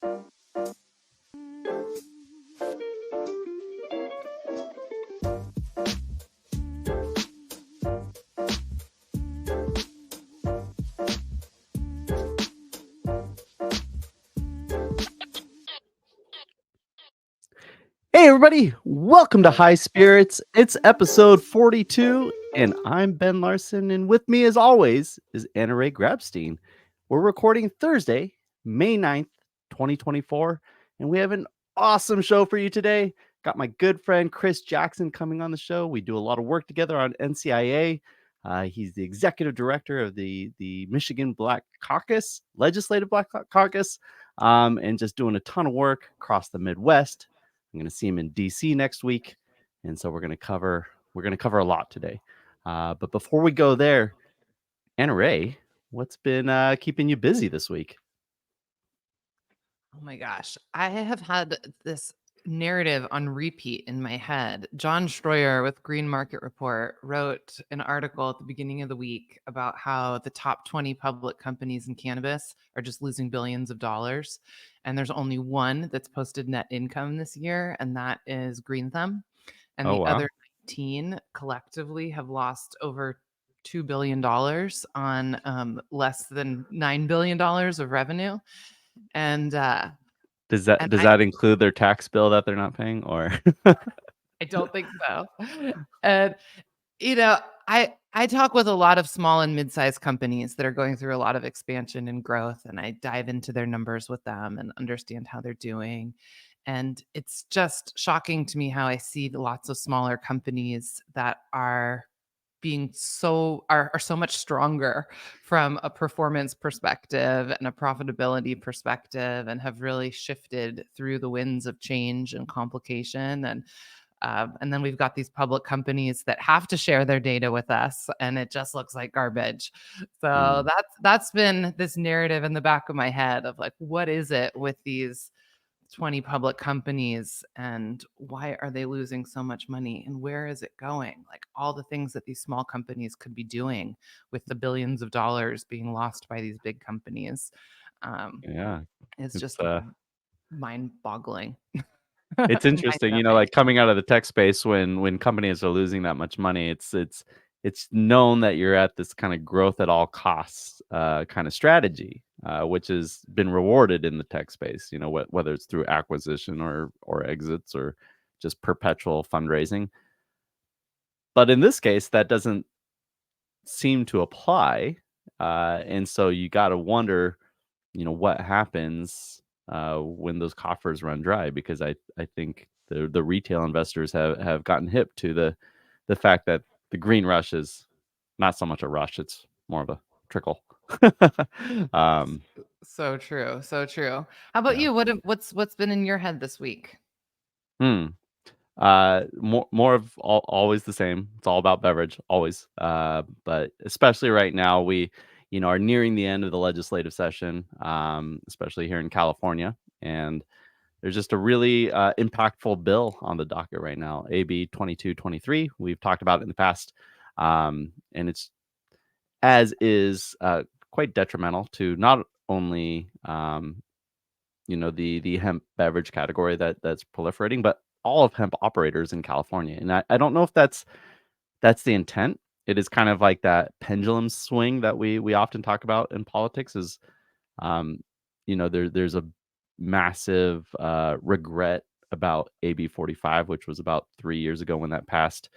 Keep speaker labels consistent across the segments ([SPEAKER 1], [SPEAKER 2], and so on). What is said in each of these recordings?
[SPEAKER 1] Hey, everybody, welcome to High Spirits. It's episode 42, and I'm Ben Larson, and with me, as always, is Anna Ray Grabstein. We're recording Thursday, May 9th, 2024, and we have an awesome show for you today. Got my good friend Chris Jackson coming on the show. We do a lot of work together on NCIA. He's the executive director of the Michigan Black Caucus, Legislative Black Caucus, and just doing a ton of work across the Midwest. I'm going to see him in DC next week, and so we're going to cover a lot today. But before we go there, Anna Ray, what's been keeping you busy this week?
[SPEAKER 2] Oh my gosh, I have had this narrative on repeat in my head. John Stroyer with Green Market Report wrote an article at the beginning of the week about how the top 20 public companies in cannabis are just losing billions of dollars. And there's only one that's posted net income this year, and that is Green Thumb. And
[SPEAKER 1] Oh,
[SPEAKER 2] the
[SPEAKER 1] wow.
[SPEAKER 2] other 19 collectively have lost over $2 billion on less than $9 billion of revenue. And
[SPEAKER 1] Does that include their tax bill that they're not paying, or?
[SPEAKER 2] I don't think so. And I talk with a lot of small and mid-sized companies that are going through a lot of expansion and growth, and I dive into their numbers with them and understand how they're doing. And it's just shocking to me how I see lots of smaller companies that are being so much stronger from a performance perspective and a profitability perspective, and have really shifted through the winds of change and complication. And then we've got these public companies that have to share their data with us, and it just looks like garbage. So that's been this narrative in the back of my head of like, what is it with these 20 public companies, and why are they losing so much money, and where is it going? Like all the things that these small companies could be doing with the billions of dollars being lost by these big companies.
[SPEAKER 1] Yeah,
[SPEAKER 2] It's just
[SPEAKER 1] it's
[SPEAKER 2] mind-boggling.
[SPEAKER 1] it's interesting, like coming out of the tech space when companies are losing that much money, it's known that you're at this kind of growth at all costs kind of strategy, which has been rewarded in the tech space. Whether it's through acquisition or exits or just perpetual fundraising. But in this case, that doesn't seem to apply, and so you got to wonder, what happens when those coffers run dry, because I think the retail investors have gotten hip to the fact that the green rush is not so much a rush, it's more of a trickle.
[SPEAKER 2] So true. So true. How about
[SPEAKER 1] Yeah.
[SPEAKER 2] you? What's been in your head this week?
[SPEAKER 1] More of always the same. It's all about beverage, always. But especially right now, we are nearing the end of the legislative session, especially here in California, and there's just a really impactful bill on the docket right now, AB 2223. We've talked about it in the past, and it's quite detrimental to not only the hemp beverage category that's proliferating, but all of hemp operators in California. And I don't know if that's the intent. It is kind of like that pendulum swing that we often talk about in politics. Is there's a massive regret about AB 45, which was about 3 years ago when that passed,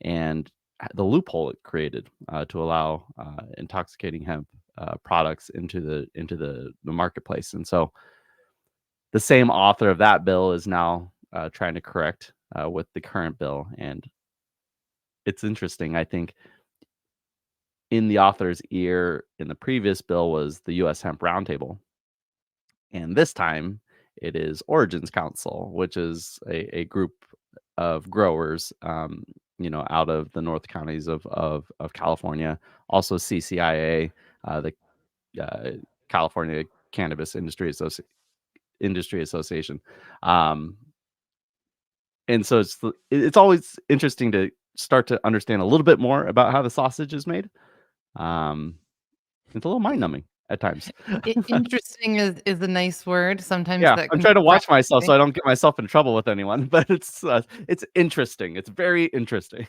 [SPEAKER 1] and the loophole it created to allow intoxicating hemp products into the marketplace. And so the same author of that bill is now trying to correct with the current bill. And it's interesting. I think in the author's ear in the previous bill was the U.S. Hemp Roundtable. And this time it is Origins Council, which is a group of growers, out of the North counties of California. Also CCIA, the California Cannabis Industry Association. And so it's always interesting to start to understand a little bit more about how the sausage is made. It's a little mind numbing at times.
[SPEAKER 2] Interesting is a nice word. Sometimes
[SPEAKER 1] Yeah,
[SPEAKER 2] that
[SPEAKER 1] I'm
[SPEAKER 2] can
[SPEAKER 1] trying
[SPEAKER 2] be
[SPEAKER 1] to watch myself so
[SPEAKER 2] frustrating.
[SPEAKER 1] I don't get myself in trouble with anyone, but it's interesting. It's very interesting.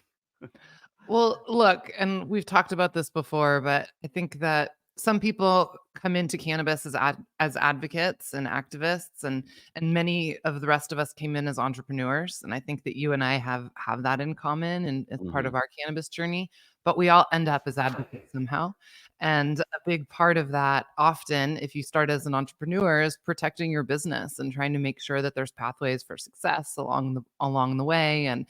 [SPEAKER 2] Well, look, and we've talked about this before, but I think that some people come into cannabis as advocates and activists, and many of the rest of us came in as entrepreneurs. And I think that you and I have that in common, and it's part
[SPEAKER 1] Mhm,
[SPEAKER 2] of our cannabis journey. But we all end up as advocates somehow. And a big part of that, often, if you start as an entrepreneur, is protecting your business and trying to make sure that there's pathways for success along the way. And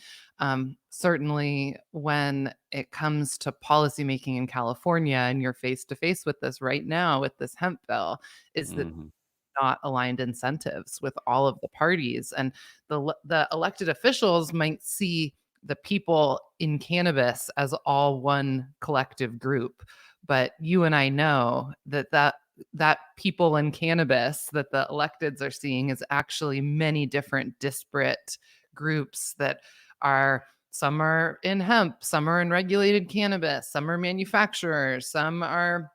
[SPEAKER 2] certainly when it comes to policymaking in California, and you're face to face with this right now with this hemp bill, is that
[SPEAKER 1] mhm,
[SPEAKER 2] not aligned incentives with all of the parties, and the elected officials might see the people in cannabis as all one collective group, but you and I know that people in cannabis that the electeds are seeing is actually many different disparate groups that are, some are in hemp, some are in regulated cannabis, some are manufacturers, some are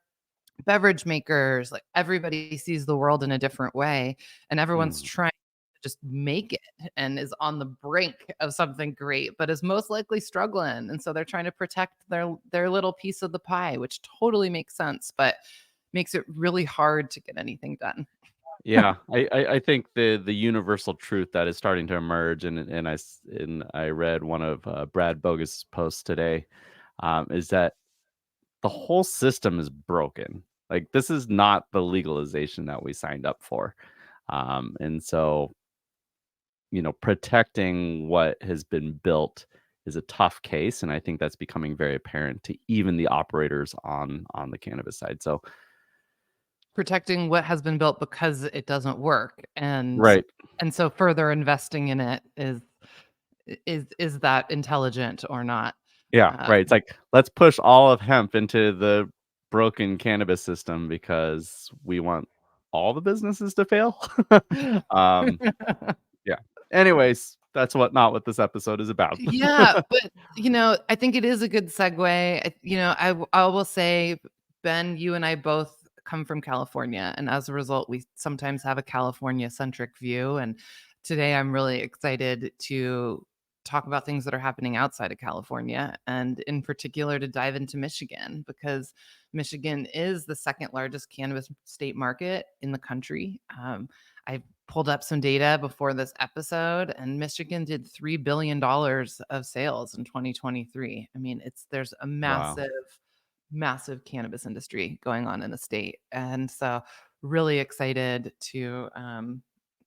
[SPEAKER 2] beverage makers. Like, everybody sees the world in a different way, and everyone's
[SPEAKER 1] mhm.
[SPEAKER 2] trying to just make it and is on the brink of something great, but is most likely struggling. And so they're trying to protect their little piece of the pie, which totally makes sense, but makes it really hard to get anything done.
[SPEAKER 1] Yeah, I think the universal truth that is starting to emerge, and I read one of, Brad Bogus' posts today, is that the whole system is broken. Like, this is not the legalization that we signed up for. And so, protecting what has been built is a tough case, and I think that's becoming very apparent to even the operators on the cannabis side. So,
[SPEAKER 2] Protecting what has been built because it doesn't work,
[SPEAKER 1] right.
[SPEAKER 2] and so further investing in it is that intelligent or not?
[SPEAKER 1] Yeah,
[SPEAKER 2] Uh,
[SPEAKER 1] right. It's like, let's push all of hemp into the broken cannabis system because we want all the businesses to fail. Um, yeah. Anyways, that's not what this episode is about.
[SPEAKER 2] Yeah, but, I think it is a good segue. I will say, Ben, you and I both come from California, and as a result, we sometimes have a California-centric view, and today I'm really excited to talk about things that are happening outside of California, and in particular, to dive into Michigan, because Michigan is the second largest cannabis state market in the country. I pulled up some data before this episode, and Michigan did $3 billion of sales in 2023. I mean, there's a
[SPEAKER 1] Wow.
[SPEAKER 2] massive cannabis industry going on in the state, and so really excited to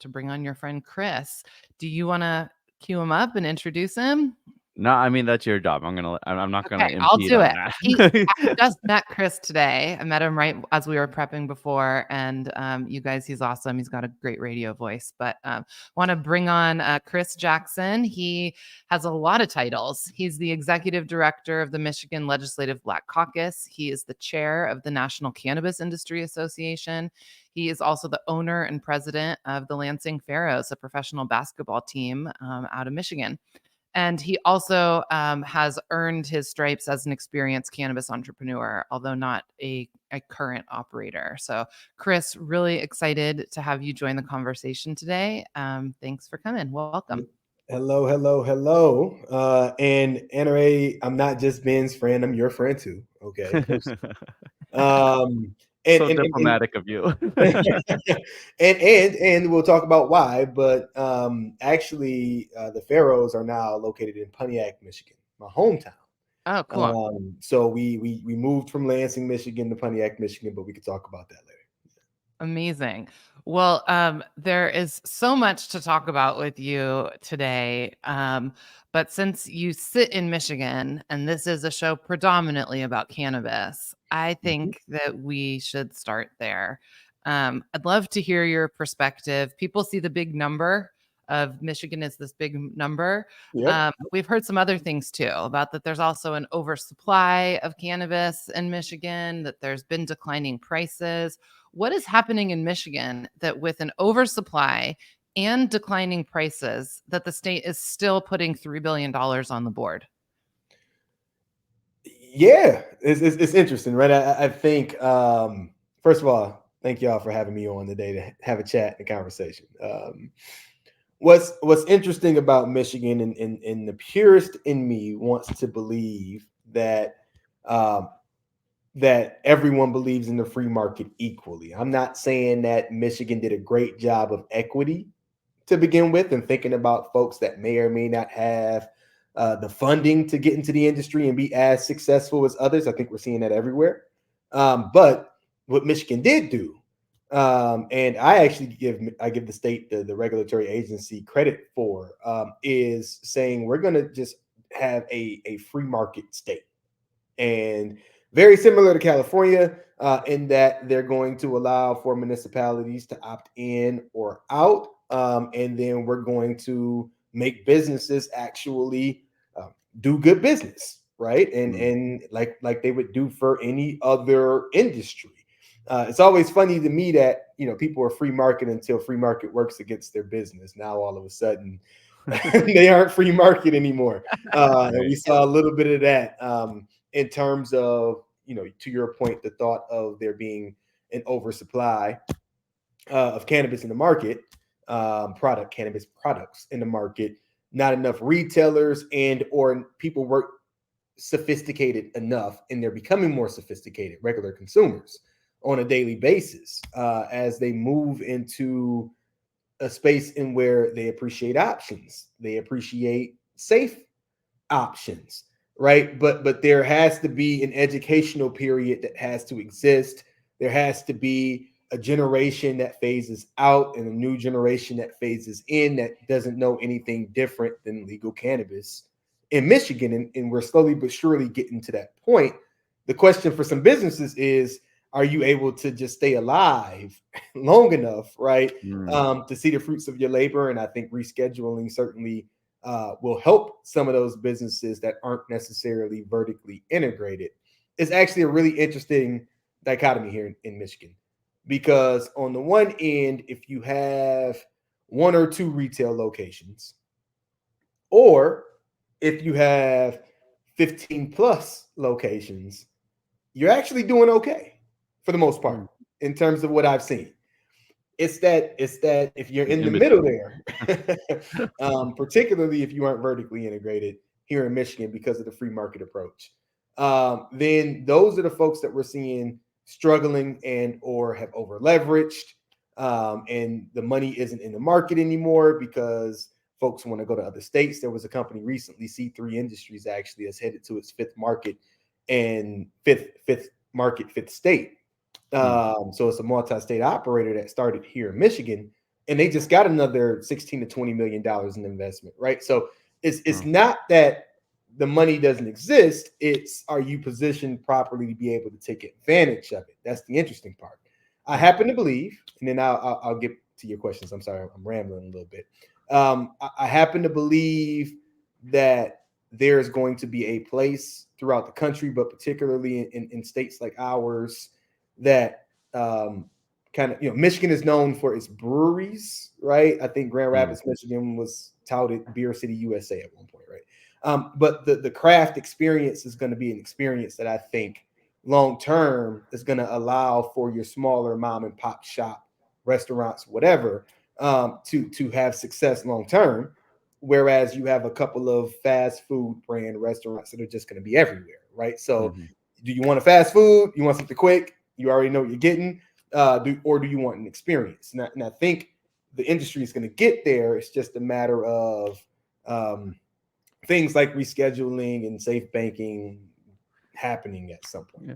[SPEAKER 2] bring on your friend Chris. Do you want to cue him up and introduce him?
[SPEAKER 1] No, I mean, that's your job. I'm not gonna
[SPEAKER 2] Okay, I'll
[SPEAKER 1] impede
[SPEAKER 2] do
[SPEAKER 1] on
[SPEAKER 2] it. I
[SPEAKER 1] that.
[SPEAKER 2] just met Chris today. I met him right as we were prepping before, and you guys, he's awesome. He's got a great radio voice. But want to bring on Chris Jackson. He has a lot of titles. He's the executive director of the Michigan Legislative Black Caucus. He is the chair of the National Cannabis Industry Association. He is also the owner and president of the Lansing Pharaohs, a professional basketball team out of Michigan. And he also has earned his stripes as an experienced cannabis entrepreneur, although not a current operator. So, Chris, really excited to have you join the conversation today. Thanks for coming. Welcome.
[SPEAKER 3] Hello, hello, hello. And NRA, I'm not just Ben's friend, I'm your friend too. Okay. Um, and
[SPEAKER 1] So
[SPEAKER 3] and and
[SPEAKER 1] diplomatic of you.
[SPEAKER 3] and, and we'll talk about why, but actually the Pharaohs are now located in Pontiac, Michigan, my hometown.
[SPEAKER 2] Oh, cool.
[SPEAKER 3] So we moved from Lansing, Michigan to Pontiac, Michigan, but we could talk about that later.
[SPEAKER 2] Amazing. Well, there is so much to talk about with you today. But since you sit in Michigan and this is a show predominantly about cannabis, I
[SPEAKER 3] Mhm.
[SPEAKER 2] think that we should start there. I'd love to hear your perspective. People see the big number of Michigan is this big number.
[SPEAKER 3] Yep.
[SPEAKER 2] We've heard some other things too about that there's also an oversupply of cannabis in Michigan, that there's been declining prices. What is happening in Michigan that with an oversupply and declining prices that the state is still putting $3 billion on the board?
[SPEAKER 3] Yeah, it's interesting, right? I think First of all, thank y'all for having me on today to have a chat and a conversation. What's interesting about Michigan, and the purist in me wants to believe that um, that everyone believes in the free market equally. I'm not saying that Michigan did a great job of equity to begin with, and thinking about folks that may or may not have the funding to get into the industry and be as successful as others. I think we're seeing that everywhere. But what Michigan did do, and I actually give the state, the regulatory agency, credit for, is saying we're going to just have a free market state, and very similar to California, in that they're going to allow for municipalities to opt in or out, and then we're going to make businesses actually do good business, right? And like they would do for any other industry. It's always funny to me that people are free market until free market works against their business. Now all of a sudden they aren't free market anymore, and we saw a little bit of that. In terms of, to your point, the thought of there being an oversupply of cannabis in the market, cannabis products in the market, not enough retailers and or people weren't sophisticated enough, and they're becoming more sophisticated, regular consumers on a daily basis, as they move into a space in where they appreciate options, they appreciate safe options, right? But there has to be an educational period that has to exist. There has to be a generation that phases out and a new generation that phases in, that doesn't know anything different than legal cannabis in Michigan. And we're slowly but surely getting to that point. The question for some businesses is, are you able to just stay alive long enough, right, to see the fruits of your labor? And I think rescheduling certainly will help some of those businesses that aren't necessarily vertically integrated. It's actually a really interesting dichotomy here in Michigan, because on the one end, if you have one or two retail locations, or if you have 15 plus locations, you're actually doing okay for the most part in terms of what I've seen. It's that if you're in the middle there, particularly if you aren't vertically integrated here in Michigan because of the free market approach, then those are the folks that we're seeing struggling and or have over leveraged, and the money isn't in the market anymore because folks want to go to other states. There was a company recently, C3 Industries, actually, that's headed to its fifth market and fifth state. So it's a multi-state operator that started here in Michigan, and they just got another $16 to $20 million in investment, right? So it's not that the money doesn't exist. It's, are you positioned properly to be able to take advantage of it? That's the interesting part. I happen to believe, and then I'll get to your questions. I'm sorry, I'm rambling a little bit. I happen to believe that there's going to be a place throughout the country, but particularly in states like ours, that Michigan is known for its breweries, right? I think Grand Rapids, Michigan was touted Beer City, USA at one point, right? But the craft experience is going to be an experience that I think long term is going to allow for your smaller mom and pop shop restaurants, whatever, to have success long term. Whereas you have a couple of fast food brand restaurants that are just going to be everywhere, right? So do you want a fast food? You want something quick? You already know what you're getting, or do you want an experience? And I think the industry is going to get there. It's just a matter of things like rescheduling and safe banking happening at some point.
[SPEAKER 1] Yeah.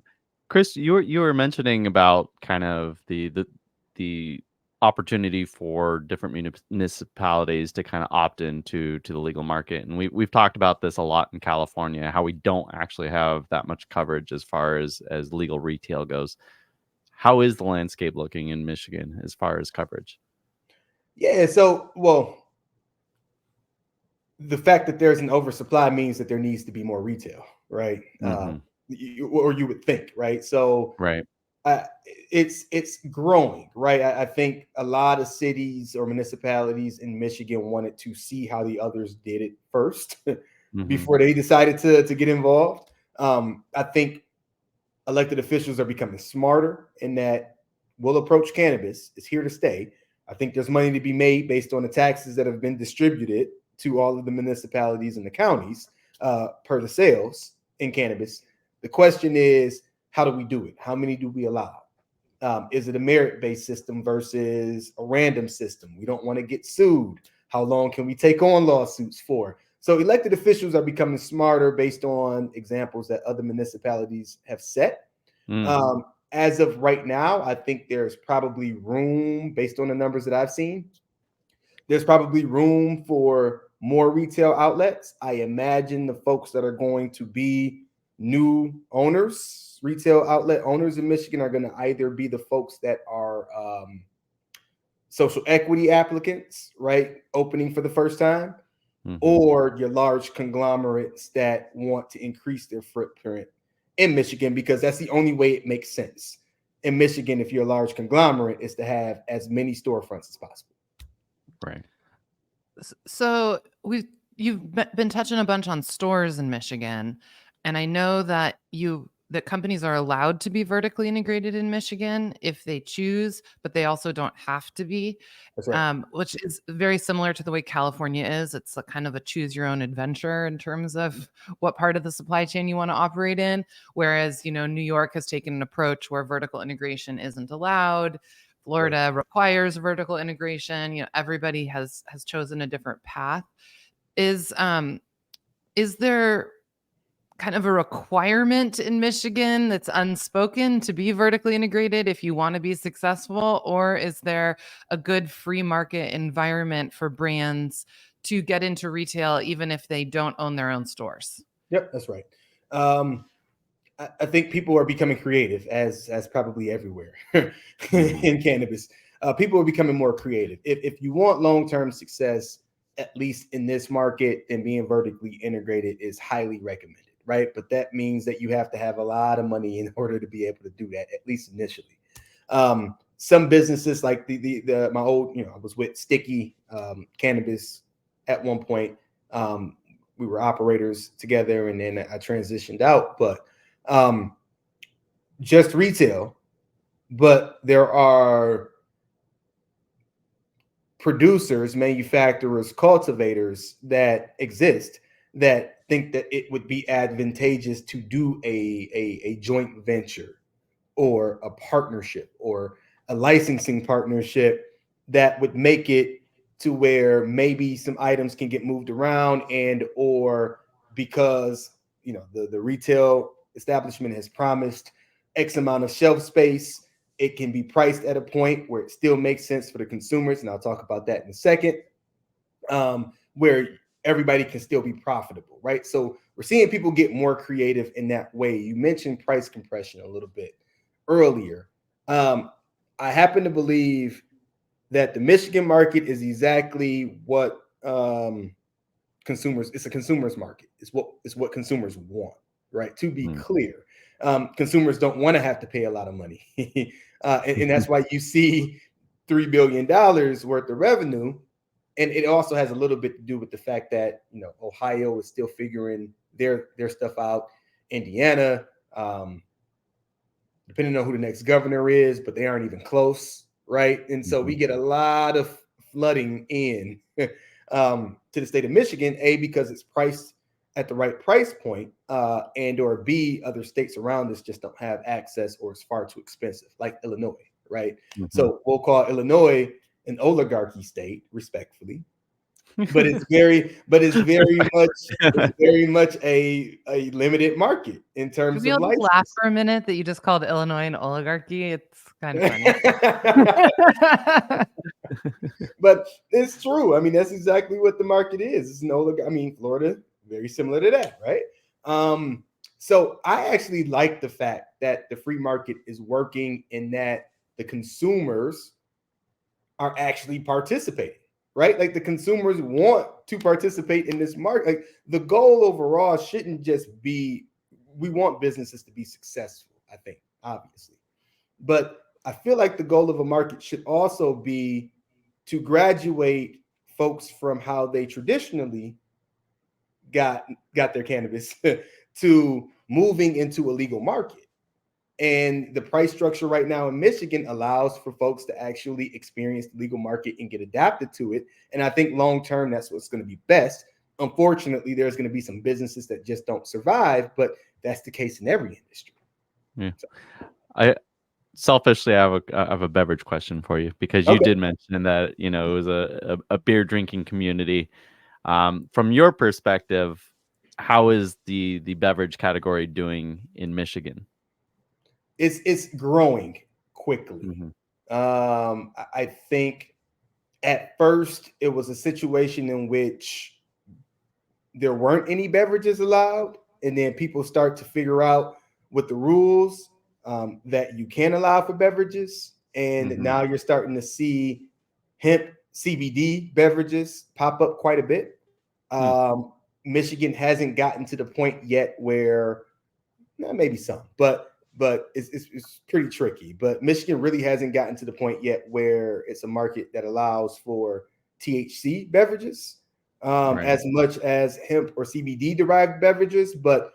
[SPEAKER 1] Chris, you were mentioning about kind of the opportunity for different municipalities to kind of opt into the legal market, and we've talked about this a lot in California, how we don't actually have that much coverage as far as legal retail goes. How is the landscape looking in Michigan as far as coverage?
[SPEAKER 3] Yeah, so, well, the fact that there's an oversupply means that there needs to be more retail, right? Or you would think, right? So,
[SPEAKER 1] right.
[SPEAKER 3] It's growing, right? I think a lot of cities or municipalities in Michigan wanted to see how the others did it first before they decided to get involved. I think elected officials are becoming smarter in that will approach cannabis. It's here to stay. I think there's money to be made based on the taxes that have been distributed to all of the municipalities and the counties per the sales in cannabis. The question is, how do we do it? How many do we allow? Is it a merit-based system versus a random system? We don't want to get sued. How long can we take on lawsuits for? So elected officials are becoming smarter based on examples that other municipalities have set. As of right now, I think there's probably room, based on the numbers that I've seen, there's probably room for more retail outlets. I imagine the folks that are going to be new owners, retail outlet owners in Michigan, are going to either be the folks that are social equity applicants, right, opening for the first time, or your large conglomerates that want to increase their footprint in Michigan, because that's the only way it makes sense. In Michigan, if you're a large conglomerate, is to have as many storefronts as possible.
[SPEAKER 1] Right.
[SPEAKER 2] So you've been touching a bunch on stores in Michigan, and I know that that companies are allowed to be vertically integrated in Michigan if they choose, but they also don't have to be.
[SPEAKER 3] That's right.
[SPEAKER 2] Which is very similar to the way California is. It's a kind of a choose your own adventure in terms of what part of the supply chain you want to operate in. Whereas, New York has taken an approach where vertical integration isn't allowed. Florida requires vertical integration. Everybody has chosen a different path. Is there kind of a requirement in Michigan that's unspoken to be vertically integrated if you want to be successful? Or is there a good free market environment for brands to get into retail, even if they don't own their own stores?
[SPEAKER 3] Yep, that's right. I think people are becoming creative, as probably everywhere in cannabis. People are becoming more creative. If you want long-term success, at least in this market, then being vertically integrated is highly recommended, right? But that means that you have to have a lot of money in order to be able to do that, at least initially. Some businesses like my old, I was with Sticky Cannabis at one point. We were operators together, and then I transitioned out, but just retail. But there are producers, manufacturers, cultivators that exist that think that it would be advantageous to do a joint venture or a partnership or a licensing partnership that would make it to where maybe some items can get moved around, and or because the retail establishment has promised X amount of shelf space, it can be priced at a point where it still makes sense for the consumers, and I'll talk about that in a second, where everybody can still be profitable, right? So we're seeing people get more creative in that way. You mentioned price compression a little bit earlier. I happen to believe that the Michigan market is exactly what consumers. It's a consumer's market. It's what consumers want, right? To be clear, consumers don't want to have to pay a lot of money, and that's why you see $3 billion worth of revenue. And it also has a little bit to do with the fact that Ohio is still figuring their stuff out. Indiana, depending on who the next governor is, but they aren't even close, right? And so we get a lot of flooding in to the state of Michigan, A, because it's priced at the right price point, and or B, other states around us just don't have access or it's far too expensive, like Illinois, right? So we'll call Illinois an oligarchy state, respectfully, but it's very much a limited market in terms
[SPEAKER 2] Can we
[SPEAKER 3] of
[SPEAKER 2] all
[SPEAKER 3] license.
[SPEAKER 2] laugh for a minute that you just called Illinois an oligarchy? It's kind of funny.
[SPEAKER 3] But it's true. I mean, that's exactly what the market is. It's an oligarchy. I mean, Florida, very similar to that, right? So I actually like the fact that the free market is working in that the consumers are actually participating, right? Like the consumers want to participate in this market. Like the goal overall shouldn't just be, we want businesses to be successful, I think, obviously. But I feel like the goal of a market should also be to graduate folks from how they traditionally got their cannabis to moving into a legal market, And the price structure right now in Michigan allows for folks to actually experience the legal market and get adapted to it. And I think long term, that's what's going to be best. Unfortunately, there's going to be some businesses that just don't survive, but that's the case in every industry.
[SPEAKER 1] Yeah. I selfishly I have a beverage question for you, because you did mention that, it was a beer drinking community. From your perspective, how is the beverage category doing in Michigan?
[SPEAKER 3] It's growing quickly.
[SPEAKER 1] Mm-hmm.
[SPEAKER 3] I think at first it was a situation in which there weren't any beverages allowed, and then people start to figure out with the rules that you can allow for beverages, and now you're starting to see hemp CBD beverages pop up quite a bit. Michigan hasn't gotten to the point yet where, maybe some, but it's pretty tricky. But Michigan really hasn't gotten to the point yet where it's a market that allows for THC beverages as much as hemp or CBD derived beverages. But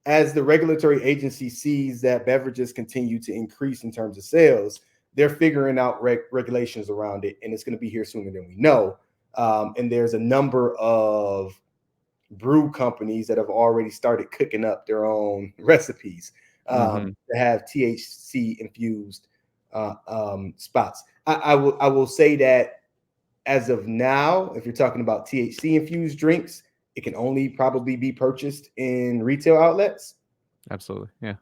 [SPEAKER 3] as the regulatory agency sees that beverages continue to increase in terms of sales, they're figuring out regulations around it, and it's going to be here sooner than we know. And there's a number of brew companies that have already started cooking up their own recipes to have THC infused spots. I will say that as of now, if you're talking about THC infused drinks, it can only probably be purchased in retail outlets.
[SPEAKER 1] Absolutely, yeah.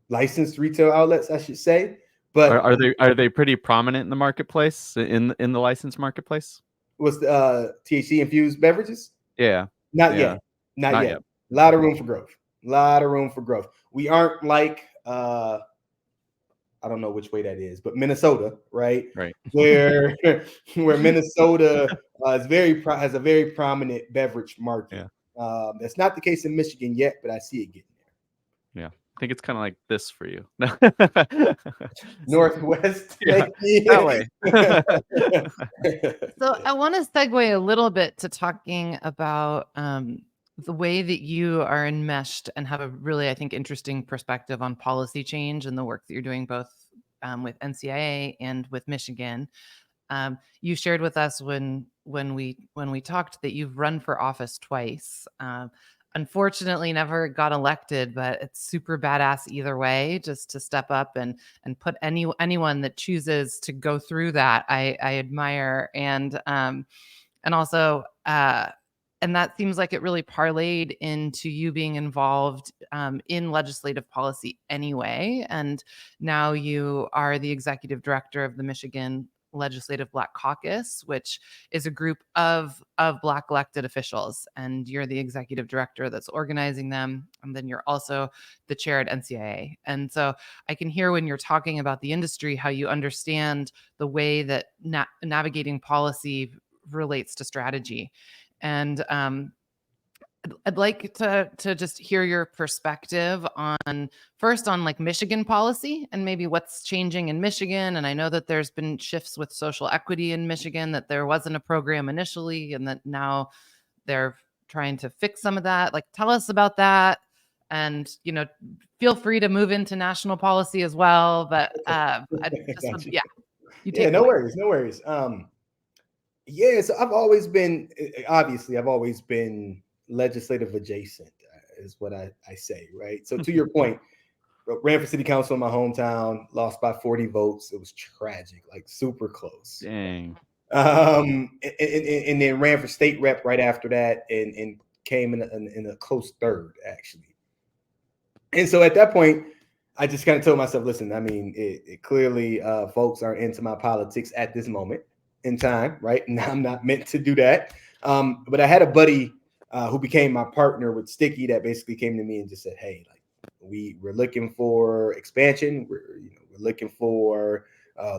[SPEAKER 3] Licensed retail outlets, I should say. But
[SPEAKER 1] are they pretty prominent in the marketplace, in the licensed marketplace?
[SPEAKER 3] Was THC infused beverages?
[SPEAKER 1] Yeah.
[SPEAKER 3] Not yet. Not yet. A lot of room for growth. We aren't like I don't know which way that is, but Minnesota, right?
[SPEAKER 1] Right.
[SPEAKER 3] Where Minnesota has a very prominent beverage market.
[SPEAKER 1] Yeah.
[SPEAKER 3] That's not the case in Michigan yet, but I see it getting there.
[SPEAKER 1] Yeah. I think it's kind of like this for you.
[SPEAKER 3] Northwest.
[SPEAKER 1] Yeah, that way.
[SPEAKER 2] So I want to segue a little bit to talking about the way that you are enmeshed and have a really, I think, interesting perspective on policy change and the work that you're doing both with NCIA and with Michigan. You shared with us when we talked that you've run for office twice. Unfortunately, never got elected, but it's super badass either way, just to step up and put anyone that chooses to go through that. I admire, and also and that seems like it really parlayed into you being involved in legislative policy anyway. And now you are the executive director of the Michigan Legislative Black Caucus, which is a group of Black elected officials. And you're the executive director that's organizing them. And then you're also the chair at NCIA. And so I can hear when you're talking about the industry, how you understand the way that navigating policy relates to strategy. And I'd like to just hear your perspective on like Michigan policy and maybe what's changing in Michigan. And I know that there's been shifts with social equity in Michigan, that there wasn't a program initially and that now they're trying to fix some of that. Like, tell us about that. And, feel free to move into national policy as well. But
[SPEAKER 3] no worries. So I've always been legislative adjacent, is what I say, right? So to your point, ran for city council in my hometown, lost by 40 votes. It was tragic, like super close.
[SPEAKER 1] Dang.
[SPEAKER 3] And then ran for state rep right after that, and came in a close third, actually. And so at that point, I just kind of told myself, listen, I mean, it clearly folks aren't into my politics at this moment in time, right? And I'm not meant to do that. But I had a buddy who became my partner with Sticky that basically came to me and just said, hey, like, we're looking for expansion. We're looking for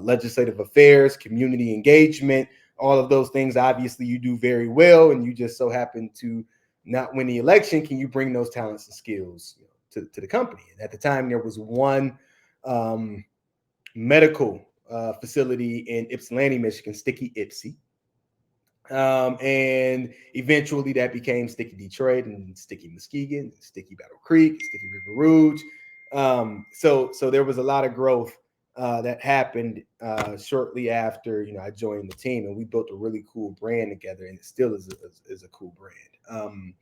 [SPEAKER 3] legislative affairs, community engagement, all of those things. Obviously, you do very well, and you just so happen to not win the election. Can you bring those talents and skills to the company? And at the time, there was one medical facility in Ypsilanti, Michigan, Sticky Ipsy. And eventually that became Sticky Detroit and Sticky Muskegon, Sticky Battle Creek, Sticky River Rouge. So there was a lot of growth that happened shortly after I joined the team, and we built a really cool brand together, and it still is a cool brand.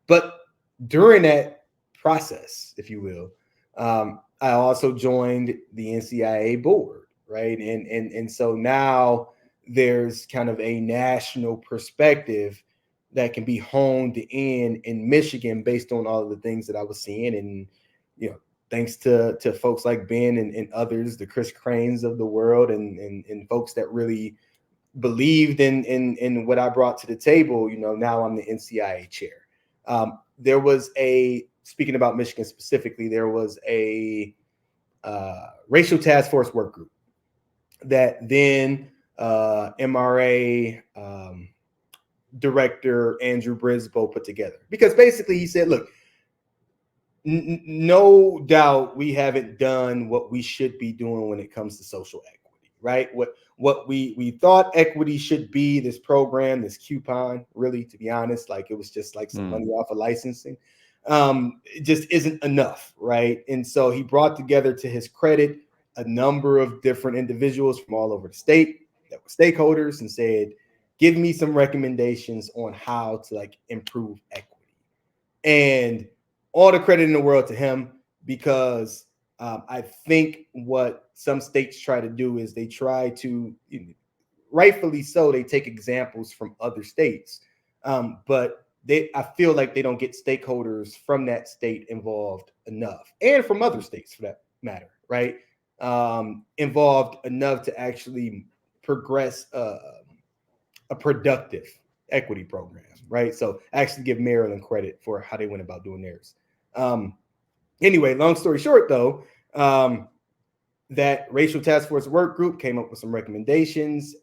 [SPEAKER 3] But during that process, if you will, I also joined the NCIA board, right? And so now there's kind of a national perspective that can be honed in Michigan based on all of the things that I was seeing, and thanks to folks like Ben and others, the Chris Cranes of the world, and folks that really believed in what I brought to the table. Now I'm the NCIA chair. There was speaking about Michigan specifically, there was a racial task force work group that then MRA director Andrew Brisboe put together, because basically he said, look, no doubt we haven't done what we should be doing when it comes to social equity, right? What we thought equity should be, this program, this coupon, really, to be honest, like it was just like some money off of licensing. It just isn't enough, right? And so he brought together, to his credit, a number of different individuals from all over the state that were stakeholders, and said, give me some recommendations on how to improve equity. And all the credit in the world to him, because I think what some states try to do is they try to, rightfully so, they take examples from other states, but I feel like they don't get stakeholders from that state involved enough, and from other states for that matter, right? Involved enough to actually progress a productive equity program, right? So actually give Maryland credit for how they went about doing theirs. Anyway, long story short, though, that racial task force work group came up with some recommendations,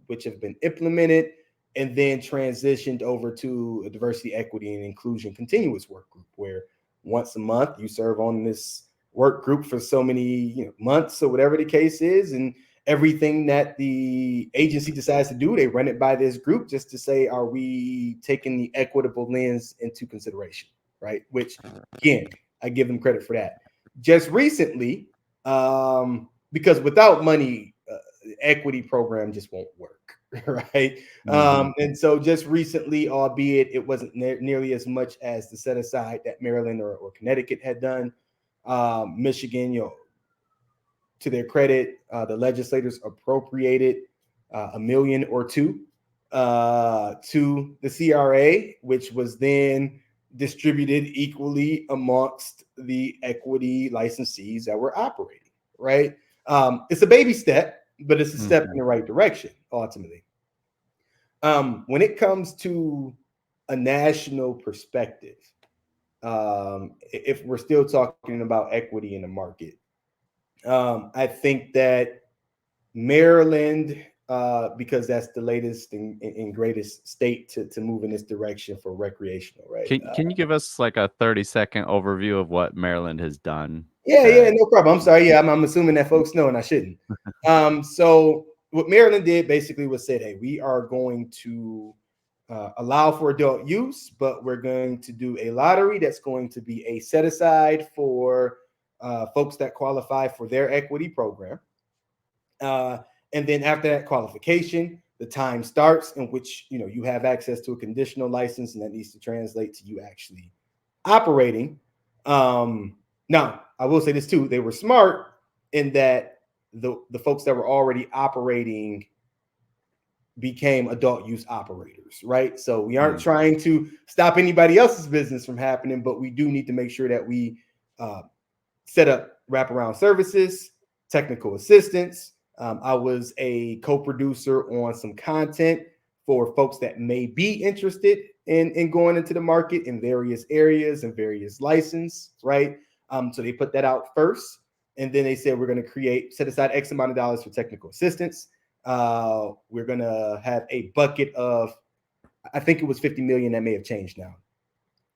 [SPEAKER 3] which have been implemented and then transitioned over to a diversity, equity, and inclusion continuous work group, where once a month you serve on this work group for so many months or whatever the case is, and everything that the agency decides to do, they run it by this group just to say, are we taking the equitable lens into consideration, right? Which, again, I give them credit for that. Just recently, because without money, equity program just won't work, right? And so just recently, albeit it wasn't nearly as much as the set aside that Maryland or Connecticut had done, Michigan, to their credit, the legislators appropriated $1 million or $2 million to the CRA, which was then distributed equally amongst the equity licensees that were operating, right? It's a baby step, but it's a step in the right direction, ultimately. When it comes to a national perspective, if we're still talking about equity in the market, I think that Maryland, because that's the latest and greatest state to move in this direction for recreational, right?
[SPEAKER 1] Can you give us like a 30-second overview of what Maryland has done?
[SPEAKER 3] Yeah, no problem. I'm sorry. Yeah, I'm assuming that folks know, and I shouldn't. So what Maryland did basically was said, hey, we are going to allow for adult use, but we're going to do a lottery that's going to be a set aside for folks that qualify for their equity program. And then after that qualification, the time starts in which you have access to a conditional license, and that needs to translate to you actually operating. Now, I will say this too: they were smart in that the folks that were already operating became adult use operators, right? So we aren't trying to stop anybody else's business from happening, but we do need to make sure that we set up wraparound services, technical assistance. I was a co-producer on some content for folks that may be interested in going into the market in various areas and various licenses, right? So they put that out first, and then they said, we're going to set aside X amount of dollars for technical assistance. We're going to have a bucket of, I think it was 50 million, that may have changed now,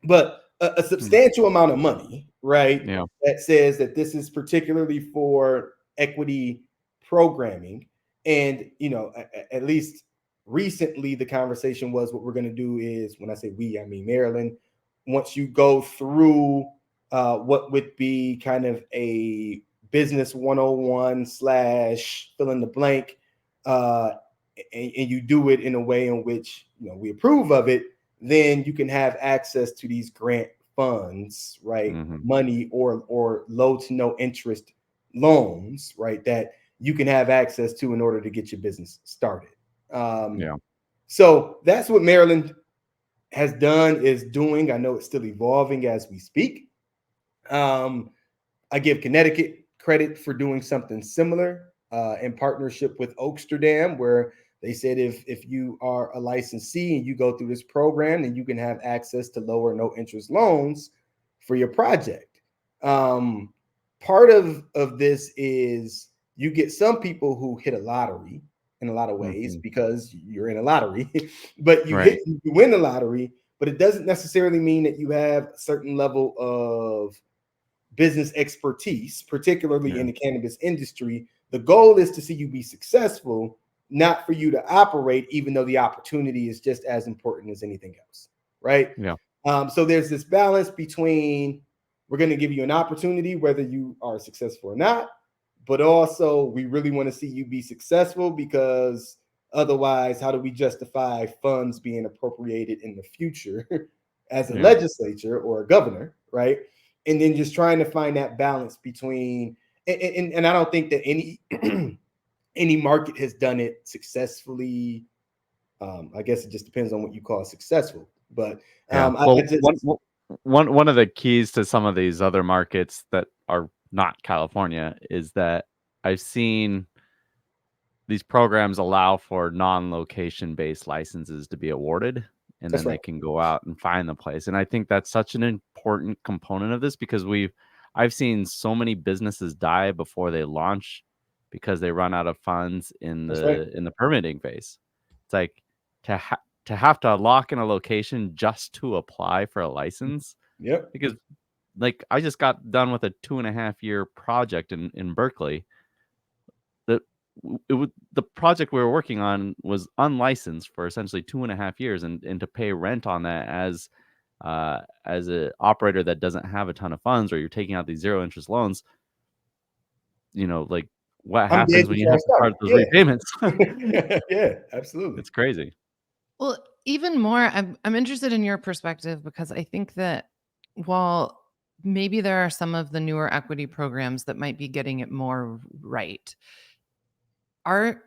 [SPEAKER 3] but a substantial amount of money, right?
[SPEAKER 1] Yeah.
[SPEAKER 3] That says that this is particularly for equity programming. And, at least recently, the conversation was, what we're going to do is, when I say we, I mean Maryland, once you go through what would be kind of a business 101 / fill in the blank, and you do it in a way in which we approve of it, then you can have access to these grant funds, right? Money or low to no interest loans, right? That you can have access to in order to get your business started. So that's what Maryland has done, is doing. I know it's still evolving as we speak. I give Connecticut credit for doing something similar in partnership with Oaksterdam, where they said if you are a licensee and you go through this program, then you can have access to low or no interest loans for your project. Part of this is you get some people who hit a lottery in a lot of ways because you're in a lottery, but you win the lottery, but it doesn't necessarily mean that you have a certain level of business expertise, particularly in the cannabis industry. The goal is to see you be successful, not for you to operate, even though the opportunity is just as important as anything else, right? So there's this balance between, we're going to give you an opportunity whether you are successful or not, but also we really want to see you be successful, because otherwise, how do we justify funds being appropriated in the future as a legislature or a governor, right? And then just trying to find that balance between, and I don't think that any any market has done it successfully. I guess it just depends on what you call successful. But
[SPEAKER 1] one of the keys to some of these other markets that are not California is that I've seen these programs allow for non-location based licenses to be awarded, and then they can go out and find the place. And I think that's such an important component of this, because I've seen so many businesses die before they launch because they run out of funds in the permitting phase. It's like to have to lock in a location just to apply for a license. Because like I just got done with a 2.5-year project in Berkeley. The project we were working on was unlicensed for essentially 2.5 years, and to pay rent on that as an operator that doesn't have a ton of funds, or you're taking out these zero interest loans, like what happens when you have to start those repayments?
[SPEAKER 3] Yeah, absolutely.
[SPEAKER 1] It's crazy.
[SPEAKER 2] Well, even more, I'm interested in your perspective, because I think that while maybe there are some of the newer equity programs that might be getting it more right, are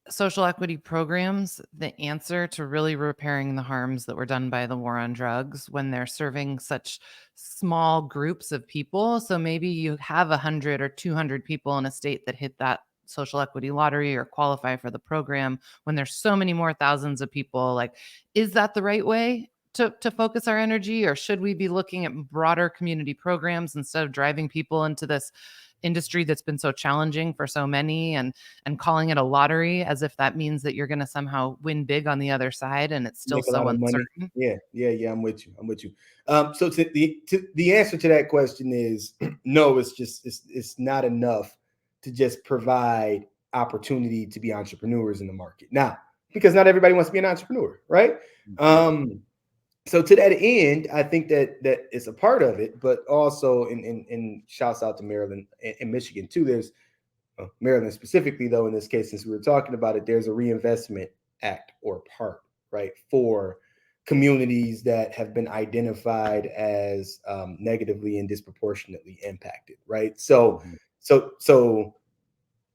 [SPEAKER 2] social equity programs the answer to really repairing the harms that were done by the war on drugs when they're serving such small groups of people? So maybe you have 100 or 200 people in a state that hit that social equity lottery or qualify for the program, when there's so many more thousands of people. Like, is that the right way to focus our energy, or should we be looking at broader community programs instead of driving people into this industry that's been so challenging for so many, and calling it a lottery as if that means that you're going to somehow win big on the other side, and it's still so uncertain?
[SPEAKER 3] Yeah, I'm with you. So the answer to that question is no. It's not enough to just provide opportunity to be entrepreneurs in the market now, because not everybody wants to be an entrepreneur, right? So to that end, I think that is a part of it, but also in shouts out to Maryland and Michigan too. There's Maryland specifically, though, in this case, since we were talking about it, there's a reinvestment act or part, right, for communities that have been identified as negatively and disproportionately impacted, right? So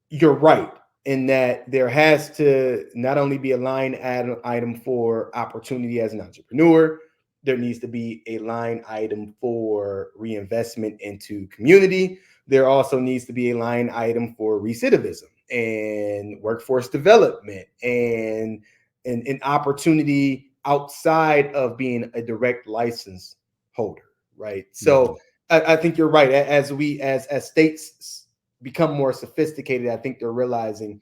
[SPEAKER 3] you're right in that there has to not only be a line item for opportunity as an entrepreneur, there needs to be a line item for reinvestment into community. There also needs to be a line item for recidivism and workforce development and an opportunity outside of being a direct license holder, right? So I think you're right. As states become more sophisticated, I think they're realizing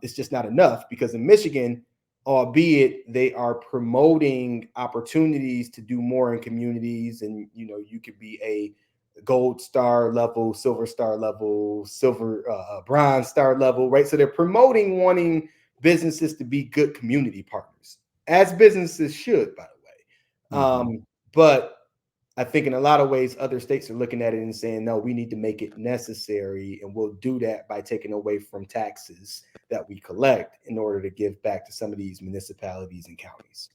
[SPEAKER 3] it's just not enough, because in Michigan, albeit they are promoting opportunities to do more in communities, and you could be a gold star level, silver star level, bronze star level, right? So they're promoting wanting businesses to be good community partners, as businesses should, by the way. But I think in a lot of ways, other states are looking at it and saying, no, we need to make it necessary. And we'll do that by taking away from taxes that we collect in order to give back to some of these municipalities and counties.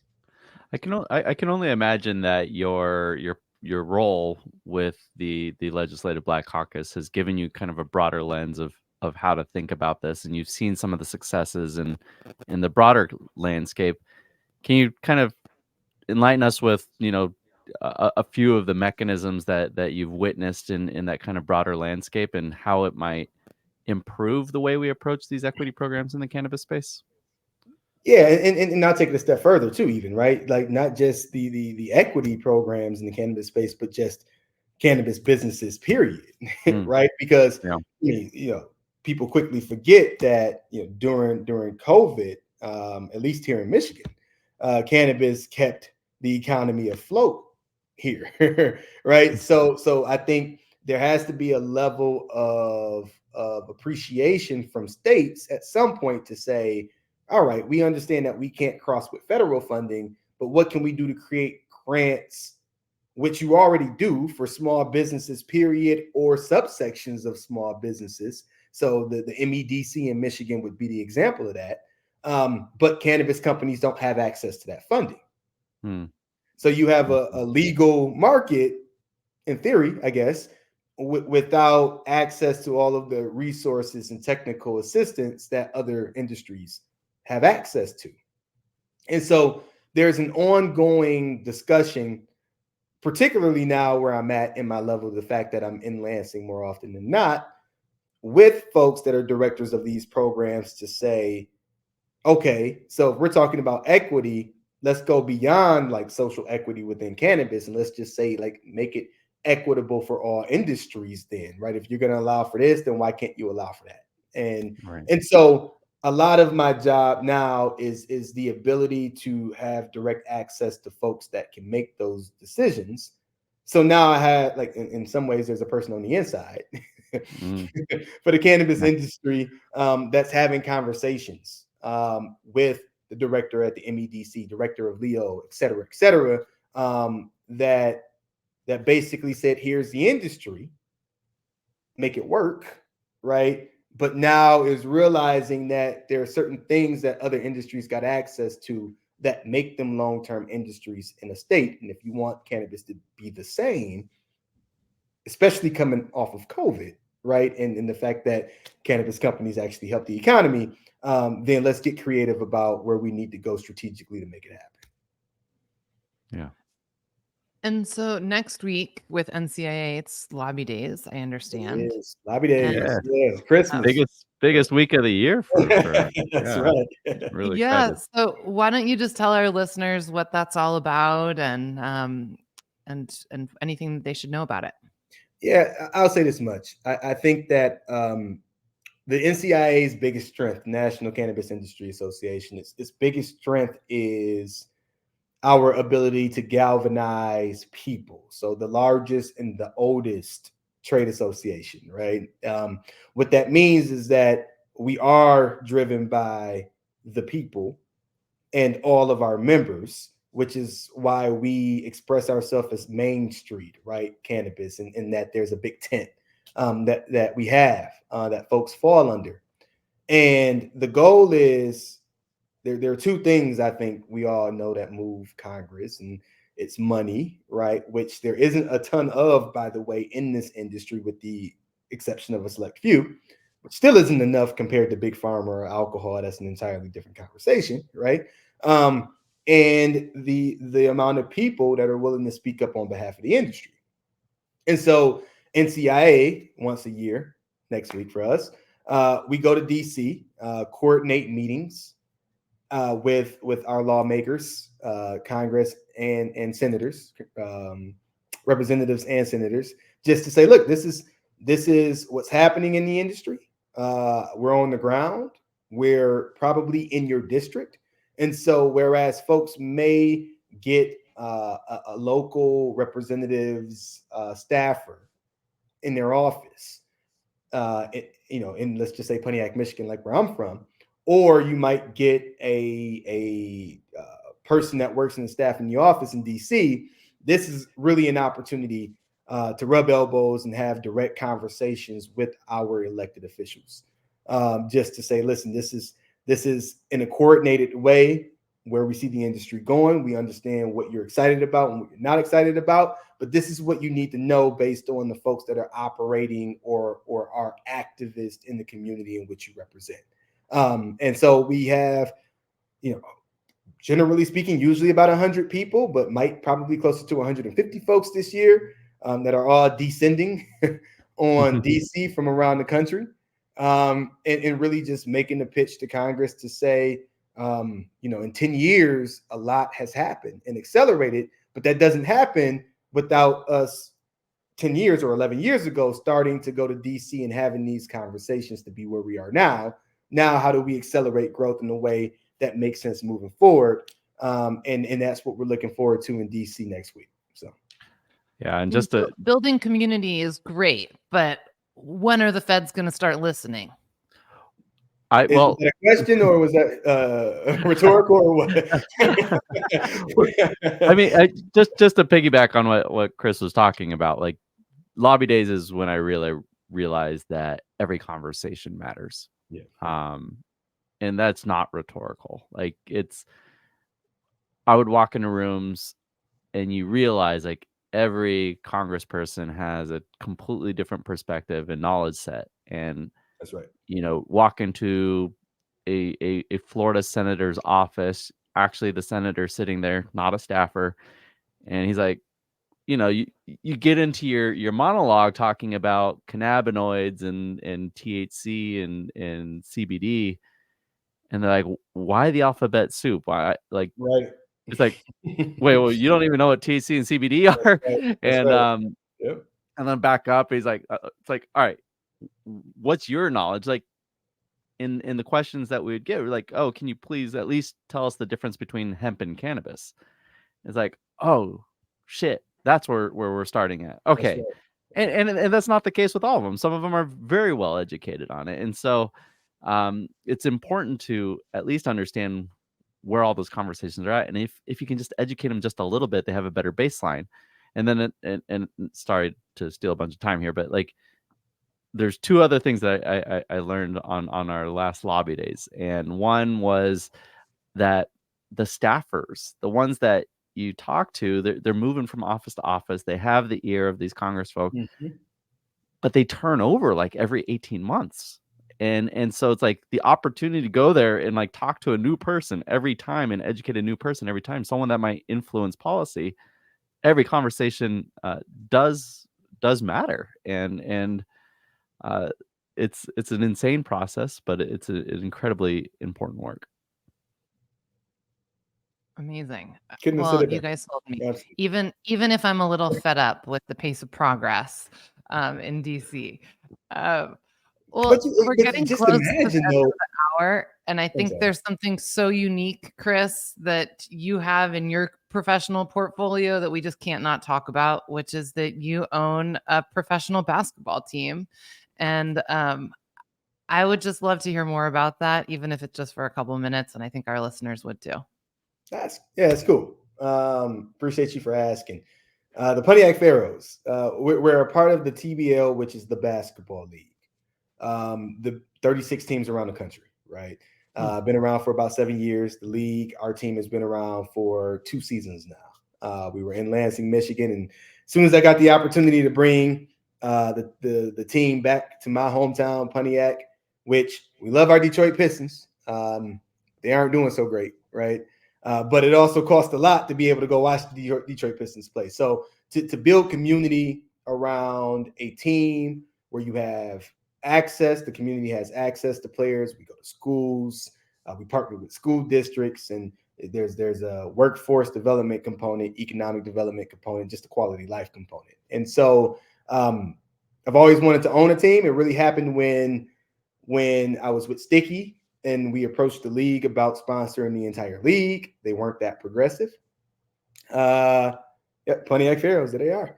[SPEAKER 1] I can only imagine that your role with the Legislative Black Caucus has given you kind of a broader lens of how to think about this, and you've seen some of the successes in the broader landscape. Can you kind of enlighten us with, a few of the mechanisms that you've witnessed in that kind of broader landscape and how it might improve the way we approach these equity programs in the cannabis space?
[SPEAKER 3] Yeah, and I'll take it a step further too, even right, like not just the equity programs in the cannabis space, but just cannabis businesses, period,
[SPEAKER 1] Mm,
[SPEAKER 3] right? Because
[SPEAKER 1] yeah.
[SPEAKER 3] People quickly forget that during COVID, at least here in Michigan, cannabis kept the economy afloat here, right? So I think there has to be a level of appreciation from states at some point to say, all right, we understand that we can't cross with federal funding, but what can we do to create grants, which you already do for small businesses, period, or subsections of small businesses. So the MEDC in Michigan would be the example of that. But cannabis companies don't have access to that funding.
[SPEAKER 1] Mm,
[SPEAKER 3] So you have a
[SPEAKER 1] mhm.
[SPEAKER 3] legal market, in theory, I guess, without access to all of the resources and technical assistance that other industries have access to. And so there's an ongoing discussion, particularly now where I'm at in my level, the fact that I'm in Lansing more often than not, with folks that are directors of these programs to say, okay, so if we're talking about equity, let's go beyond like social equity within cannabis, and let's just say like make it equitable for all industries then, right? If you're going to allow for this, then why can't you allow for that? And
[SPEAKER 1] Right.
[SPEAKER 3] and so a lot of my job now is the ability to have direct access to folks that can make those decisions. So now I have like in some ways there's a person on the inside
[SPEAKER 1] Mm,
[SPEAKER 3] for the cannabis
[SPEAKER 1] yeah.
[SPEAKER 3] industry that's having conversations with the director at the MEDC, director of Leo, et cetera, that basically said, here's the industry, make it work, right? But now is realizing that there are certain things that other industries got access to that make them long-term industries in a state. And if you want cannabis to be the same, especially coming off of COVID, right? And the fact that cannabis companies actually help the economy, then let's get creative about where we need to go strategically to make it happen.
[SPEAKER 1] Yeah.
[SPEAKER 2] And so next week with NCIA, it's lobby days, I understand.
[SPEAKER 3] It is lobby days.
[SPEAKER 1] Yeah.
[SPEAKER 3] Yeah, Christmas.
[SPEAKER 1] Biggest week of the year for
[SPEAKER 3] That's
[SPEAKER 1] yeah.
[SPEAKER 3] right.
[SPEAKER 1] Really
[SPEAKER 2] Yeah.
[SPEAKER 1] excited.
[SPEAKER 2] So why don't you just tell our listeners what that's all about and anything that they should know about it?
[SPEAKER 3] Yeah, I'll say this much. I think that the NCIA's biggest strength, National Cannabis Industry Association, its biggest strength is our ability to galvanize people. So the largest and the oldest trade association, right? What that means is that we are driven by the people and all of our members, which is why we express ourselves as Main Street, right? Cannabis, and that there's a big tent that we have that folks fall under. And the goal is there are two things I think we all know that move Congress, and it's money, right? Which there isn't a ton of, by the way, in this industry, with the exception of a select few, which still isn't enough compared to big pharma or alcohol. That's an entirely different conversation, right? And the amount of people that are willing to speak up on behalf of the industry. And so NCIA once a year, next week for us, we go to DC, coordinate meetings with our lawmakers, Congress and senators, representatives and senators, just to say, look, this is what's happening in the industry. We're on the ground. We're probably in your district, and so whereas folks may get a local representative's staffer in their office, in let's just say Pontiac, Michigan, like where I'm from, or you might get a person that works in the staff in the office in DC. this is really an opportunity to rub elbows and have direct conversations with our elected officials, just to say, listen, this is in a coordinated way where we see the industry going. We understand what you're excited about and what you're not excited about, but this is what you need to know based on the folks that are operating or are activists in the community in which you represent. And so we have, generally speaking, usually about 100 people, but might probably closer to 150 folks this year that are all descending on DC from around the country, and really just making the pitch to Congress to say, in 10 years, a lot has happened and accelerated, but that doesn't happen without us 10 years or 11 years ago starting to go to DC and having these conversations to be where we are now. Now, how do we accelerate growth in a way that makes sense moving forward? And that's what we're looking forward to in DC next week. So,
[SPEAKER 1] yeah, and just
[SPEAKER 2] building community is great, but when are the feds going to start lilistening?
[SPEAKER 3] Is that a question, or was that rhetorical, or what?
[SPEAKER 1] I mean, just to piggyback on what Chris was talking about, like lobby days is when I really realized that every conversation matters.
[SPEAKER 3] Yeah.
[SPEAKER 1] And that's not rhetorical. Like I would walk into rooms and you realize like every congressperson has a completely different perspective and knowledge set. And
[SPEAKER 3] that's right.
[SPEAKER 1] Walk into a Florida senator's office, actually the senator sitting there, not a staffer. And he's like, you get into your monologue talking about cannabinoids and THC and CBD. And they're like, why the alphabet soup? Why, like,
[SPEAKER 3] right.
[SPEAKER 1] It's like, wait, well, you don't even know what THC and CBD are.
[SPEAKER 3] Right.
[SPEAKER 1] And
[SPEAKER 3] yep.
[SPEAKER 1] And then back up. He's like, it's like, all right, what's your knowledge? Like in the questions that we would get, we're like, oh, can you please at least tell us the difference between hemp and cannabis? It's like, oh shit, that's where we're starting at. Okay. Right. And that's not the case with all of them. Some of them are very well educated on it. And so it's important to at least understand where all those conversations are at. And if you can just educate them just a little bit, they have a better baseline. And then and sorry to steal a bunch of time here, but like there's two other things that I learned on our last lobby days. And one was that the staffers, the ones that you talk to, they're moving from office to office. They have the ear of these Congress folk, but they turn over like every 18 months. And so it's like the opportunity to go there and like talk to a new person every time and educate a new person every time, someone that might influence policy. Every conversation does matter. And it's an insane process, but it's an incredibly important work.
[SPEAKER 2] Amazing. Well, you guys sold me. Absolutely. Even if I'm a little fed up with the pace of progress in DC. Well, we're getting close to the end of the hour, and I think there's something so unique, Chris, that you have in your professional portfolio that we just can't not talk about, which is that you own a professional basketball team. And I would just love to hear more about that, even if it's just for a couple of minutes, and I think our listeners would too.
[SPEAKER 3] That's cool. Appreciate you for asking. The Pontiac Pharaohs, we're a part of the TBL, which is the basketball league. The 36 teams around the country, right? Been around for about 7 years. The league, our team has been around for 2 seasons now. We were in Lansing, Michigan, and as soon as I got the opportunity to bring the team back to my hometown, Pontiac, which we love our Detroit Pistons. They aren't doing so great, right? But it also costs a lot to be able to go watch the Detroit Pistons play. So to build community around a team where you have access, the community has access to players. We go to schools, we partner with school districts, and there's a workforce development component, economic development component, just a quality life component. And so I've always wanted to own a team. It really happened when I was with Sticky and we approached the league about sponsoring the entire league. They weren't that progressive. Pontiac Pharaohs, there they are.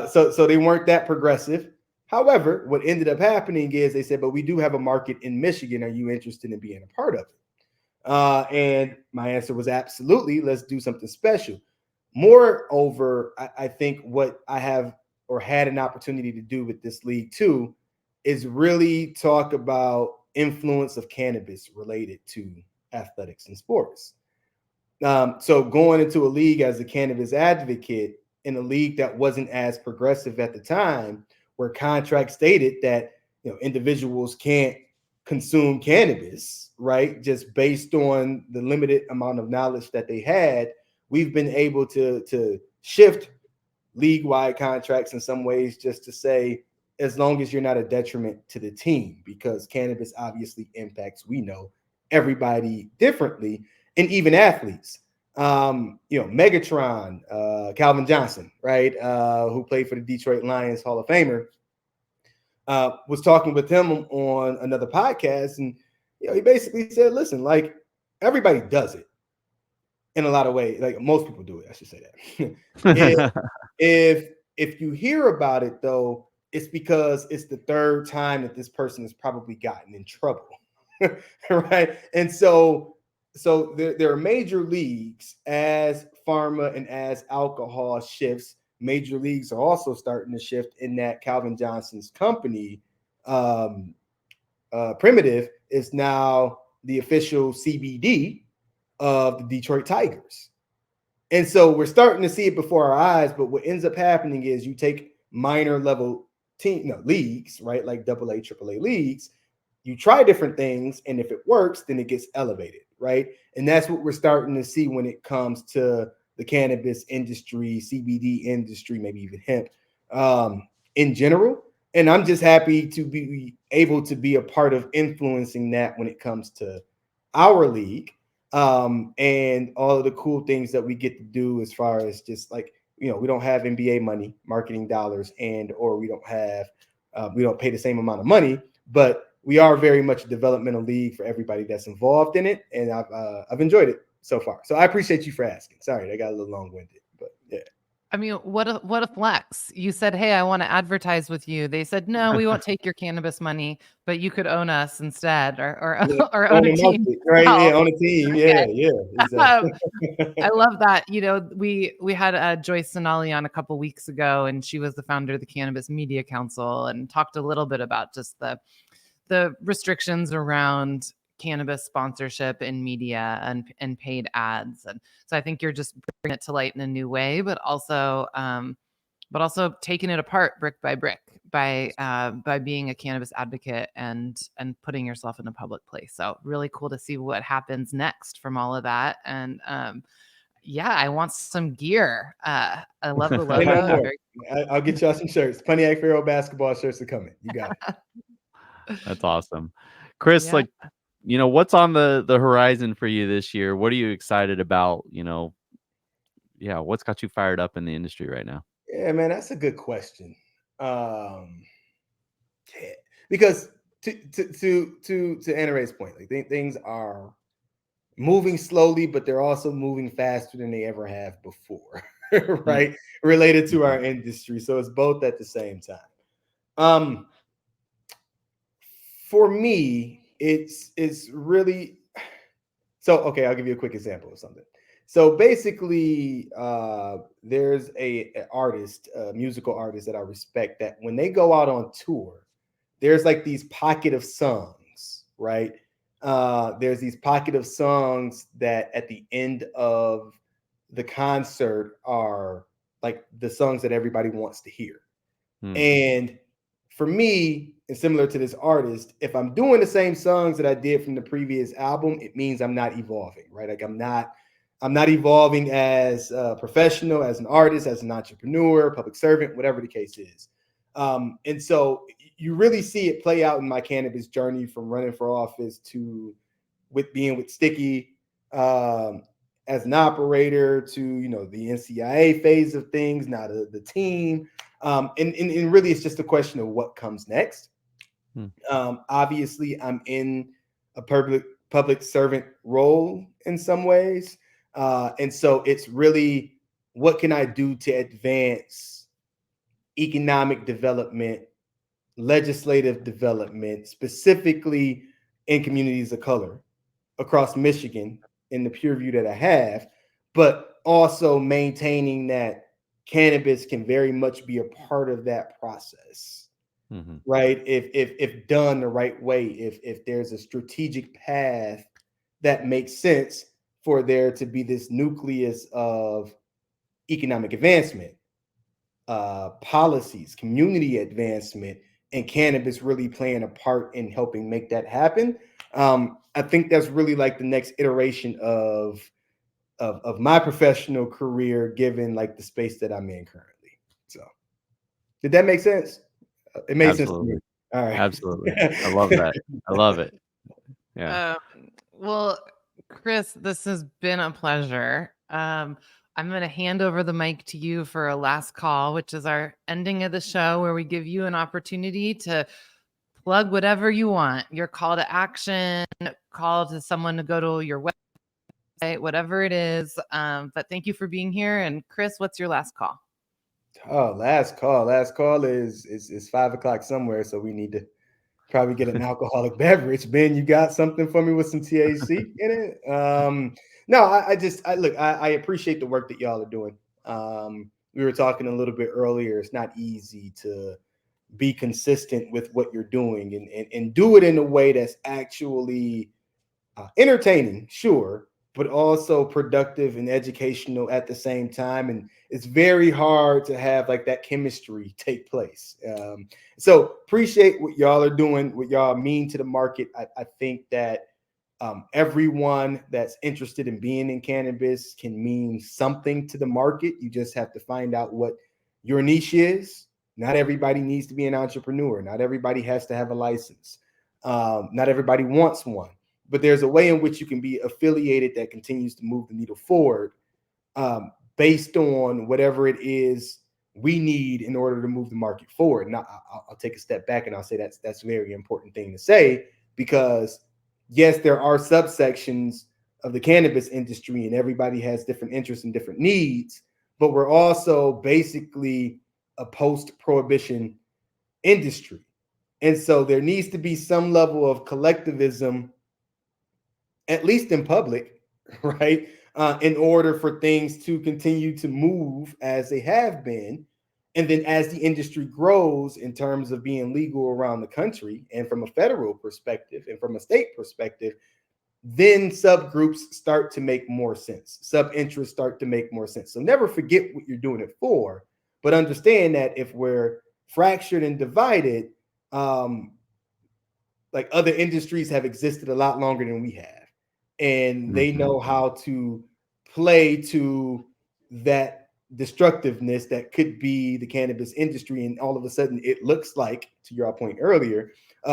[SPEAKER 3] So they weren't that progressive. However, what ended up happening is they said, but we do have a market in Michigan. Are you interested in being a part of it? And my answer was absolutely. Let's do something special. Moreover, I think what I have or had an opportunity to do with this league too is really talk about influence of cannabis related to athletics and sports. So going into a league as a cannabis advocate in a league that wasn't as progressive at the time, where contracts stated that individuals can't consume cannabis, right? Just based on the limited amount of knowledge that they had, we've been able to shift league-wide contracts in some ways just to say, as long as you're not a detriment to the team, because cannabis obviously impacts, we know, everybody differently, and even athletes. Megatron, Calvin Johnson, right, who played for the Detroit Lions, Hall of Famer, was talking with him on another podcast, and he basically said, listen, like, everybody does it in a lot of ways. Like, most people do it, I should say that. if you hear about it, though, it's because it's the third time that this person has probably gotten in trouble. Right. And so there are major leagues, as pharma and as alcohol shifts. Major leagues are also starting to shift in that Calvin Johnson's company, Primitive, is now the official CBD of the Detroit Tigers. And so we're starting to see it before our eyes. But what ends up happening is you take minor level leagues, right, like AA, AAA leagues, you try different things, and if it works, then it gets elevated, right? And that's what we're starting to see when it comes to the cannabis industry, CBD industry, maybe even hemp in general. And I'm just happy to be able to be a part of influencing that when it comes to our league, and all of the cool things that we get to do, as far as just like, we don't have NBA money, marketing dollars, or we don't pay the same amount of money, but we are very much a developmental league for everybody that's involved in it. And I've enjoyed it so far. So I appreciate you for asking. Sorry, I got a little long-winded, but yeah.
[SPEAKER 2] I mean, what a flex. You said, hey, I want to advertise with you. They said, no, we won't take your cannabis money, but you could own us instead, or own a team.
[SPEAKER 3] Right?
[SPEAKER 2] Wow.
[SPEAKER 3] Yeah, own a team.
[SPEAKER 2] Okay.
[SPEAKER 3] Yeah, exactly.
[SPEAKER 2] I love that. We had Joyce Sonali on a couple weeks ago, and she was the founder of the Cannabis Media Council, and talked a little bit about just the restrictions around cannabis sponsorship in media and paid ads. And so I think you're just bringing it to light in a new way, but also taking it apart brick by brick by being a cannabis advocate and putting yourself in a public place. So really cool to see what happens next from all of that. And yeah, I want some gear. I love the logo.
[SPEAKER 3] I'll get y'all some shirts. Pontiac Pharaoh basketball shirts are coming. You got it.
[SPEAKER 1] That's awesome. Chris, like, what's on the horizon for you this year? What are you excited about? What's got you fired up in the industry right now?
[SPEAKER 3] Yeah, man, that's a good question. Because to Anna Ray's point, like, things are moving slowly, but they're also moving faster than they ever have before, right? Related to our industry. So it's both at the same time. For me, it's really so. Okay, I'll give you a quick example of something. So basically, there's a musical artist that I respect, that when they go out on tour, there's like these pocket of songs, right? There's these pocket of songs that at the end of the concert are like the songs that everybody wants to hear. And for me, and similar to this artist, if I'm doing the same songs that I did from the previous album, it means I'm not evolving, right? Like, I'm not evolving as a professional, as an artist, as an entrepreneur, public servant, whatever the case is. And so you really see it play out in my cannabis journey, from running for office to being with Sticky, as an operator, to the NCIA phase of things, now the team. And really, it's just a question of what comes next. Obviously, I'm in a public servant role in some ways. And so it's really, what can I do to advance economic development, legislative development, specifically in communities of color across Michigan, in the pure view that I have, but also maintaining that cannabis can very much be a part of that process, right? If done the right way, if there's a strategic path that makes sense for there to be this nucleus of economic advancement, policies, community advancement, and cannabis really playing a part in helping make that happen. I think that's really like the next iteration of my professional career, given like the space that I'm in currently. So, did that make sense? It made sense to me.
[SPEAKER 1] Absolutely.
[SPEAKER 3] All right.
[SPEAKER 1] Absolutely. I love that. I love it. Yeah.
[SPEAKER 2] Well, Chris, this has been a pleasure. I'm going to hand over the mic to you for a last call, which is our ending of the show, where we give you an opportunity to plug whatever you want, your call to action, call to someone to go to your website, whatever it is. But thank you for being here. And Chris, what's your last call?
[SPEAKER 3] Oh, last call. Last call is 5:00 somewhere, so we need to probably get an alcoholic beverage. Ben, you got something for me with some THC in it? No, I appreciate the work that y'all are doing. We were talking a little bit earlier. It's not easy to be consistent with what you're doing and do it in a way that's actually entertaining, sure, but also productive and educational at the same time. And it's very hard to have like that chemistry take place. So appreciate what y'all are doing, what y'all mean to the market. I think that everyone that's interested in being in cannabis can mean something to the market. You just have to find out what your niche is. Not everybody needs to be an entrepreneur. Not everybody has to have a license. Not everybody wants one. But there's a way in which you can be affiliated that continues to move the needle forward, based on whatever it is we need in order to move the market forward. Now, I'll take a step back and I'll say that's a very important thing to say, because yes, there are subsections of the cannabis industry and everybody has different interests and different needs, but we're also basically a post-prohibition industry. And so there needs to be some level of collectivism, at least in public, right? In order for things to continue to move as they have been. And then as the industry grows in terms of being legal around the country, and from a federal perspective and from a state perspective, then subgroups start to make more sense. Sub-interests start to make more sense. So never forget what you're doing it for, but understand that if we're fractured and divided, like other industries have existed a lot longer than we have. And they know how to play to that destructiveness that could be the cannabis industry. And all of a sudden it looks like, to your point earlier,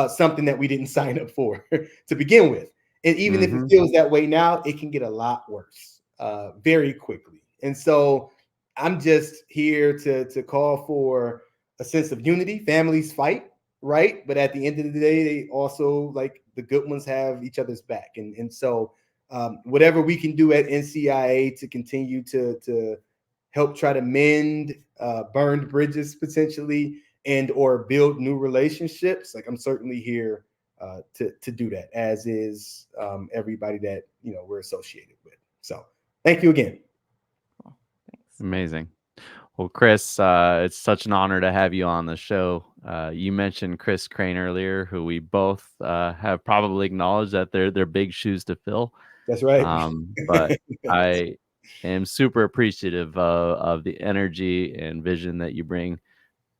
[SPEAKER 3] something that we didn't sign up for to begin with. And even if it feels that way now, it can get a lot worse very quickly. And so I'm just here to call for a sense of unity. Families fight, right? But at the end of the day, they also, like, the good ones have each other's back. And so whatever we can do at NCIA to continue to help try to mend burned bridges potentially, and or build new relationships, like, I'm certainly here to do that, as is everybody that we're associated with. So thank you again.
[SPEAKER 2] Cool. Thanks.
[SPEAKER 1] Amazing. Well, Chris, it's such an honor to have you on the show. You mentioned Chris Crane earlier, who we both have probably acknowledged that they're big shoes to fill.
[SPEAKER 3] That's right.
[SPEAKER 1] But I am super appreciative of the energy and vision that you bring.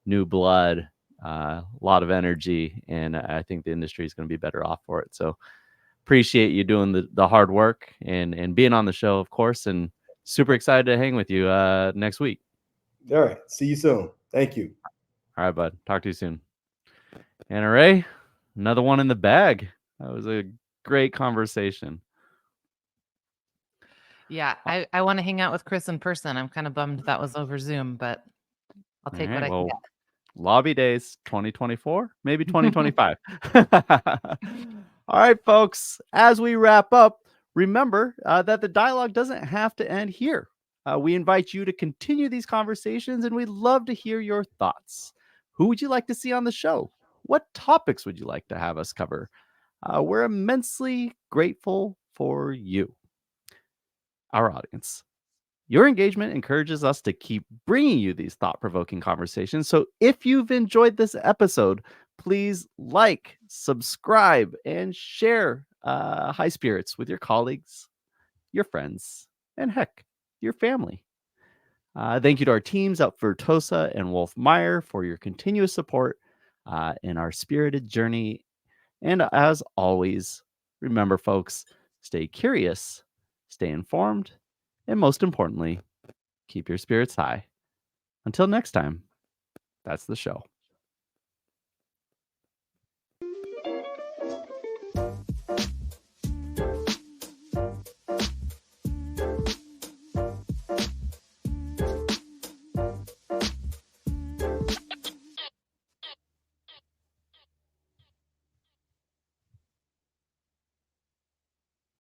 [SPEAKER 1] New blood, a lot of energy, and I think the industry is going to be better off for it. So appreciate you doing the hard work and being on the show, of course, and super excited to hang with you next week.
[SPEAKER 3] All right. See you soon. Thank you.
[SPEAKER 1] All right, bud. Talk to you soon. Anna Ray, another one in the bag. That was a great conversation.
[SPEAKER 2] Yeah, I want to hang out with Chris in person. I'm kind of bummed that was over Zoom, but I'll take what I can get.
[SPEAKER 1] Lobby days 2024, maybe 2025. All right, folks, as we wrap up, remember that the dialogue doesn't have to end here. We invite you to continue these conversations, and we'd love to hear your thoughts. Who would you like to see on the show? What topics would you like to have us cover? We're immensely grateful for you, our audience. Your engagement encourages us to keep bringing you these thought-provoking conversations. So if you've enjoyed this episode, please like, subscribe, and share High Spirits with your colleagues, your friends, and heck, your family. Thank you to our teams at Vertosa and Wolf Meyer for your continuous support in our spirited journey. And as always, remember, folks, stay curious, stay informed, and most importantly, keep your spirits high. Until next time, that's the show.